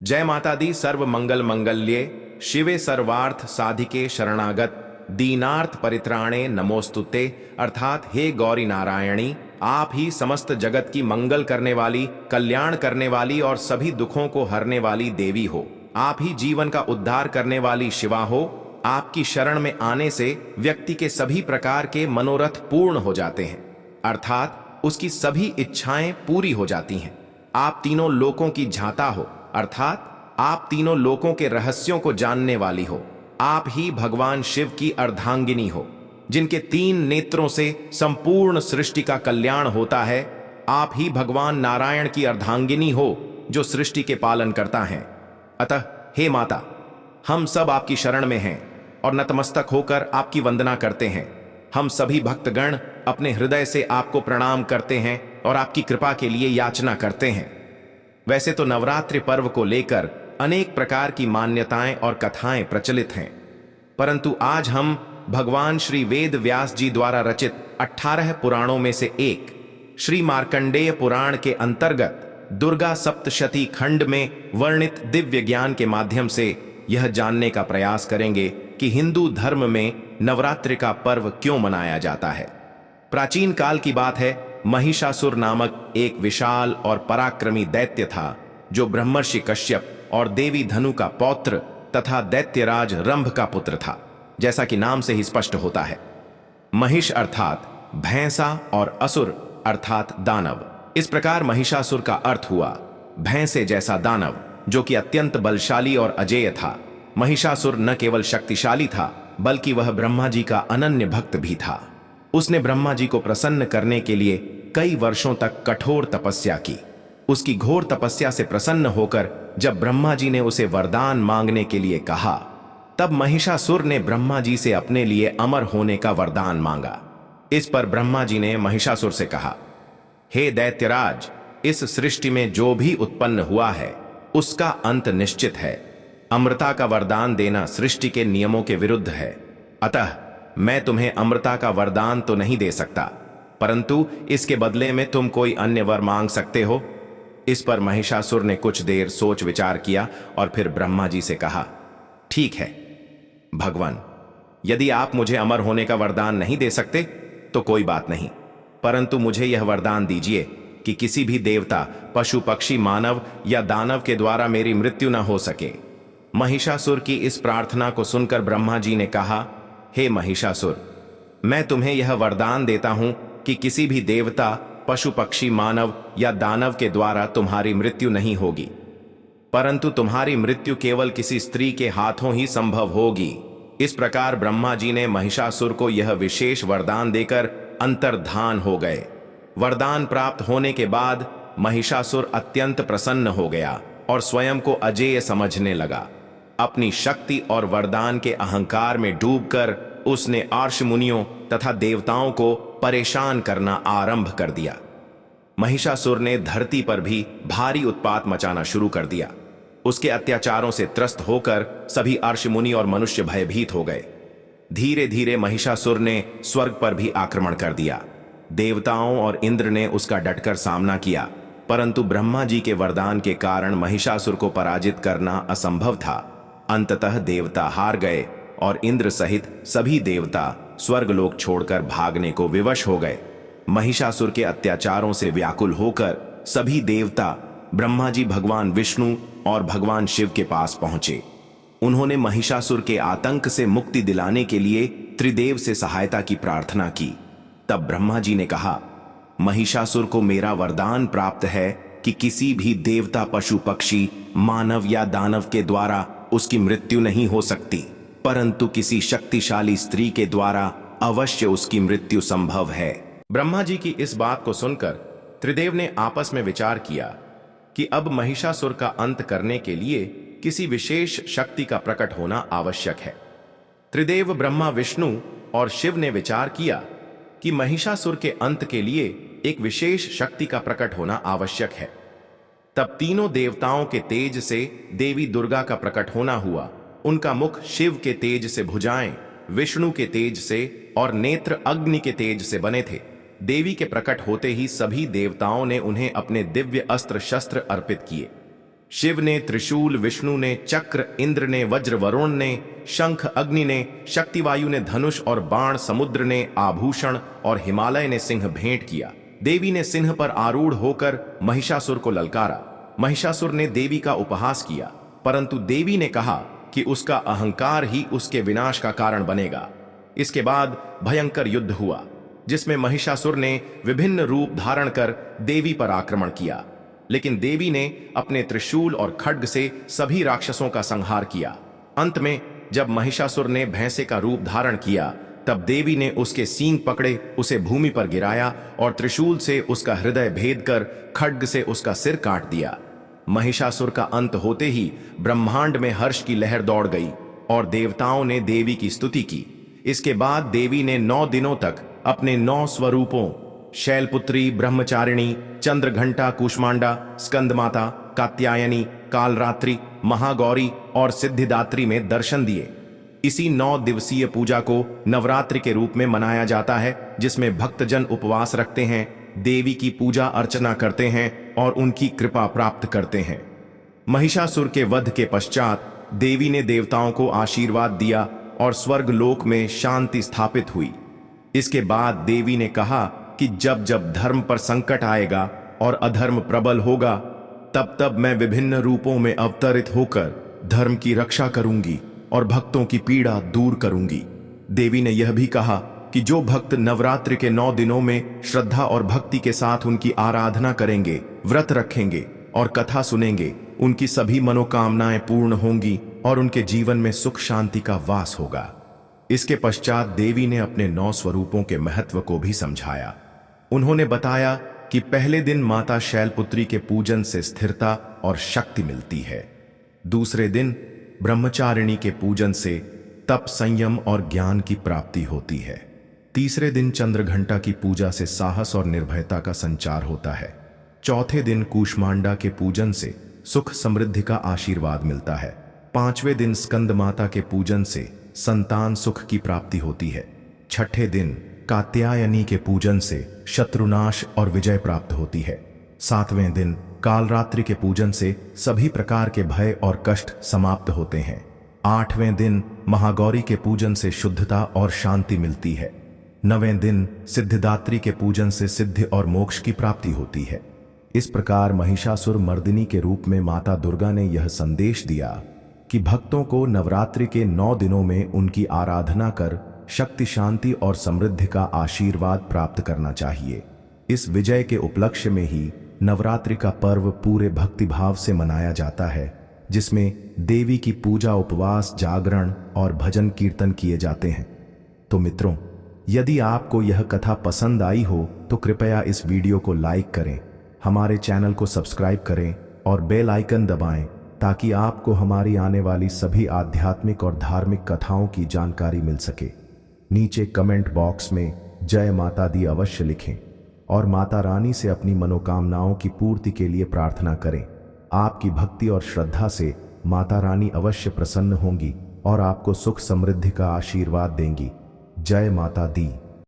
जय माता दी। सर्व मंगल मंगल्ये शिवे सर्वार्थ साधिके शरणागत दीनार्थ परित्राणे नमोस्तुते। अर्थात हे गौरी नारायणी, आप ही समस्त जगत की मंगल करने वाली, कल्याण करने वाली और सभी दुखों को हरने वाली देवी हो। आप ही जीवन का उद्धार करने वाली शिवा हो। आपकी शरण में आने से व्यक्ति के सभी प्रकार के मनोरथ पूर्ण हो जाते हैं, अर्थात उसकी सभी इच्छाएं पूरी हो जाती हैं। आप तीनों लोकों की झांता हो, अर्थात आप तीनों लोकों के रहस्यों को जानने वाली हो। आप ही भगवान शिव की अर्धांगिनी हो, जिनके 3 नेत्रों से संपूर्ण सृष्टि का कल्याण होता है। आप ही भगवान नारायण की अर्धांगिनी हो, जो सृष्टि के पालन करता है। अतः हे माता, हम सब आपकी शरण में हैं और नतमस्तक होकर आपकी वंदना करते हैं। हम सभी भक्तगण अपने हृदय से आपको प्रणाम करते हैं और आपकी कृपा के लिए याचना करते हैं। वैसे तो नवरात्रि पर्व को लेकर अनेक प्रकार की मान्यताएं और कथाएं प्रचलित हैं, परंतु आज हम भगवान श्री वेद व्यास जी द्वारा रचित 18 पुराणों में से एक श्री मार्कंडेय पुराण के अंतर्गत दुर्गा सप्तशती खंड में वर्णित दिव्य ज्ञान के माध्यम से यह जानने का प्रयास करेंगे कि हिंदू धर्म में नवरात्रि का पर्व क्यों मनाया जाता है। प्राचीन काल की बात है, महिषासुर नामक एक विशाल और पराक्रमी दैत्य था, जो ब्रह्मर्षि कश्यप और देवी धनु का पौत्र तथा दैत्यराज रंभ का पुत्र था, जैसा कि नाम से ही स्पष्ट होता है। महिष अर्थात भैंसा और असुर अर्थात दानव। इस प्रकार महिषासुर का अर्थ हुआ भैंसे जैसा दानव, जो कि अत्यंत बलशाली और अजेय था। महिषासुर न केवल शक्तिशाली था, बल्कि वह ब्रह्मा जी का अनन्य भक्त भी था। उसने ब्रह्मा जी को प्रसन्न करने के लिए कई वर्षों तक कठोर तपस्या की। उसकी घोर तपस्या से प्रसन्न होकर जब ब्रह्मा जी ने उसे वरदान मांगने के लिए कहा, तब महिषासुर ने ब्रह्मा जी से अपने लिए अमर होने का वरदान मांगा। इस पर ब्रह्मा जी ने महिषासुर से कहा, हे दैत्यराज, इस सृष्टि में जो भी उत्पन्न हुआ है उसका अंत निश्चित है। अमृता का वरदान देना सृष्टि के नियमों के विरुद्ध है। अतः मैं तुम्हें अमृता का वरदान तो नहीं दे सकता, परंतु इसके बदले में तुम कोई अन्य वर मांग सकते हो। इस पर महिषासुर ने कुछ देर सोच विचार किया और फिर ब्रह्मा जी से कहा, ठीक है भगवान, यदि आप मुझे अमर होने का वरदान नहीं दे सकते तो कोई बात नहीं, परंतु मुझे यह वरदान दीजिए कि किसी भी देवता, पशु, पक्षी, मानव या दानव के द्वारा मेरी मृत्यु न हो सके। महिषासुर की इस प्रार्थना को सुनकर ब्रह्मा जी ने कहा, हे महिषासुर, मैं तुम्हें यह वरदान देता हूं कि किसी भी देवता, पशु, पक्षी, मानव या दानव के द्वारा तुम्हारी मृत्यु नहीं होगी, परंतु तुम्हारी मृत्यु केवल किसी स्त्री के हाथों ही संभव होगी। इस प्रकार ब्रह्मा जी ने महिषासुर को यह विशेष वरदान देकर अंतर्धान हो गए। वरदान प्राप्त होने के बाद महिषासुर अत्यंत प्रसन्न हो गया और स्वयं को अजेय समझने लगा। अपनी शक्ति और वरदान के अहंकार में डूबकर उसने अर्ष मुनियों तथा देवताओं को परेशान करना आरंभ कर दिया। महिषासुर ने धरती पर भी भारी उत्पात मचाना शुरू कर दिया। उसके अत्याचारों से त्रस्त होकर सभी अर्ष मुनि और मनुष्य भयभीत हो गए। धीरे धीरे महिषासुर ने स्वर्ग पर भी आक्रमण कर दिया। देवताओं और इंद्र ने उसका डटकर सामना किया, परंतु ब्रह्मा जी के वरदान के कारण महिषासुर को पराजित करना असंभव था। अंततः देवता हार गए और इंद्र सहित सभी देवता स्वर्गलोक छोड़कर भागने को विवश हो गए। महिषासुर के अत्याचारों से व्याकुल होकर सभी देवता ब्रह्मा जी, भगवान विष्णु और भगवान शिव के पास पहुंचे। उन्होंने महिषासुर के आतंक से मुक्ति दिलाने के लिए त्रिदेव से सहायता की प्रार्थना की। तब ब्रह्मा जी ने कहा, महिषासुर को मेरा वरदान प्राप्त है कि किसी भी देवता, पशु, पक्षी, मानव या दानव के द्वारा उसकी मृत्यु नहीं हो सकती, परंतु किसी शक्तिशाली स्त्री के द्वारा अवश्य उसकी मृत्यु संभव है। ब्रह्मा जी की इस बात को सुनकर त्रिदेव ने आपस में विचार किया कि अब महिषासुर का अंत करने के लिए किसी विशेष शक्ति का प्रकट होना आवश्यक है। त्रिदेव ब्रह्मा, विष्णु और शिव ने विचार किया कि महिषासुर के अंत के लिए एक विशेष शक्ति का प्रकट होना आवश्यक है। तब तीनों देवताओं के तेज से देवी दुर्गा का प्रकट होना हुआ। उनका मुख शिव के तेज से, भुजाएं विष्णु के तेज से और नेत्र अग्नि के तेज से बने थे। देवी के प्रकट होते ही सभी देवताओं ने उन्हें अपने दिव्य अस्त्र शस्त्र अर्पित किए। शिव ने त्रिशूल, विष्णु ने चक्र, इंद्र ने वज्र, वरुण ने शंख, अग्नि ने शक्ति, वायु ने धनुष और बाण, समुद्र ने आभूषण और हिमालय ने सिंह भेंट किया। देवी ने सिंह पर आरूढ़ होकर महिषासुर को ललकारा। महिषासुर ने देवी का उपहास किया, परंतु देवी ने कहा कि उसका अहंकार ही उसके विनाश का कारण बनेगा। इसके बाद भयंकर युद्ध हुआ, जिसमें महिषासुर ने विभिन्न रूप धारण कर देवी पर आक्रमण किया, लेकिन देवी ने अपने त्रिशूल और खड्ग से सभी राक्षसों का संहार किया। अंत में जब महिषासुर ने भैंसे का रूप धारण किया, तब देवी ने उसके सींग पकड़े उसे भूमि पर गिराया और त्रिशूल से उसका हृदय भेद कर खड्ग से उसका सिर काट दिया। महिषासुर का अंत होते ही ब्रह्मांड में हर्ष की लहर दौड़ गई और देवताओं ने देवी की स्तुति की। इसके बाद देवी ने 9 दिनों तक अपने 9 स्वरूपों शैलपुत्री, ब्रह्मचारिणी, चंद्रघंटा, कूष्मांडा, स्कंदमाता, कात्यायनी, कालरात्रि, महागौरी और सिद्धिदात्री में दर्शन दिए। इसी 9 दिवसीय पूजा को नवरात्रि के रूप में मनाया जाता है, जिसमें भक्तजन उपवास रखते हैं, देवी की पूजा अर्चना करते हैं और उनकी कृपा प्राप्त करते हैं। महिषासुर के वध के पश्चात देवी ने देवताओं को आशीर्वाद दिया और स्वर्ग लोक में शांति स्थापित हुई। इसके बाद देवी ने कहा कि जब जब धर्म पर संकट आएगा और अधर्म प्रबल होगा, तब तब मैं विभिन्न रूपों में अवतरित होकर धर्म की रक्षा करूंगी और भक्तों की पीड़ा दूर करूंगी। देवी ने यह भी कहा कि जो भक्त नवरात्रि के 9 दिनों में श्रद्धा और भक्ति के साथ उनकी आराधना करेंगे, व्रत रखेंगे और कथा सुनेंगे, उनकी सभी मनोकामनाएं पूर्ण होंगी और उनके जीवन में सुख शांति का वास होगा। इसके पश्चात देवी ने अपने 9 स्वरूपों के महत्व को भी समझाया। उन्होंने बताया कि पहले दिन माता शैलपुत्री के पूजन से स्थिरता और शक्ति मिलती है। दूसरे दिन ब्रह्मचारिणी के पूजन से तप, संयम और ज्ञान की प्राप्ति होती है। तीसरे दिन चंद्रघंटा की पूजा से साहस और निर्भयता का संचार होता है। चौथे दिन कूष्मांडा के पूजन से सुख समृद्धि का आशीर्वाद मिलता है। 5वें दिन स्कंद माता के पूजन से संतान सुख की प्राप्ति होती है। 6ठे दिन कात्यायनी के पूजन से शत्रुनाश और विजय प्राप्त होती है। 7वें दिन कालरात्रि के पूजन से सभी प्रकार के भय और कष्ट समाप्त होते हैं। 8वें दिन महागौरी के पूजन से शुद्धता और शांति मिलती है। 9वें दिन सिद्धिदात्री के पूजन से सिद्धि और मोक्ष की प्राप्ति होती है। इस प्रकार महिषासुर मर्दिनी के रूप में माता दुर्गा ने यह संदेश दिया कि भक्तों को नवरात्रि के 9 दिनों में उनकी आराधना कर शक्ति, शांति और समृद्धि का आशीर्वाद प्राप्त करना चाहिए। इस विजय के उपलक्ष्य में ही नवरात्रि का पर्व पूरे भक्तिभाव से मनाया जाता है, जिसमें देवी की पूजा, उपवास, जागरण और भजन कीर्तन किए जाते हैं। तो मित्रों, यदि आपको यह कथा पसंद आई हो तो कृपया इस वीडियो को लाइक करें, हमारे चैनल को सब्सक्राइब करें और बेल आइकन दबाएं, ताकि आपको हमारी आने वाली सभी आध्यात्मिक और धार्मिक कथाओं की जानकारी मिल सके। नीचे कमेंट बॉक्स में जय माता दी अवश्य लिखें और माता रानी से अपनी मनोकामनाओं की पूर्ति के लिए प्रार्थना करें। आपकी भक्ति और श्रद्धा से माता रानी अवश्य प्रसन्न होंगी और आपको सुख समृद्धि का आशीर्वाद देंगी। जय माता दी।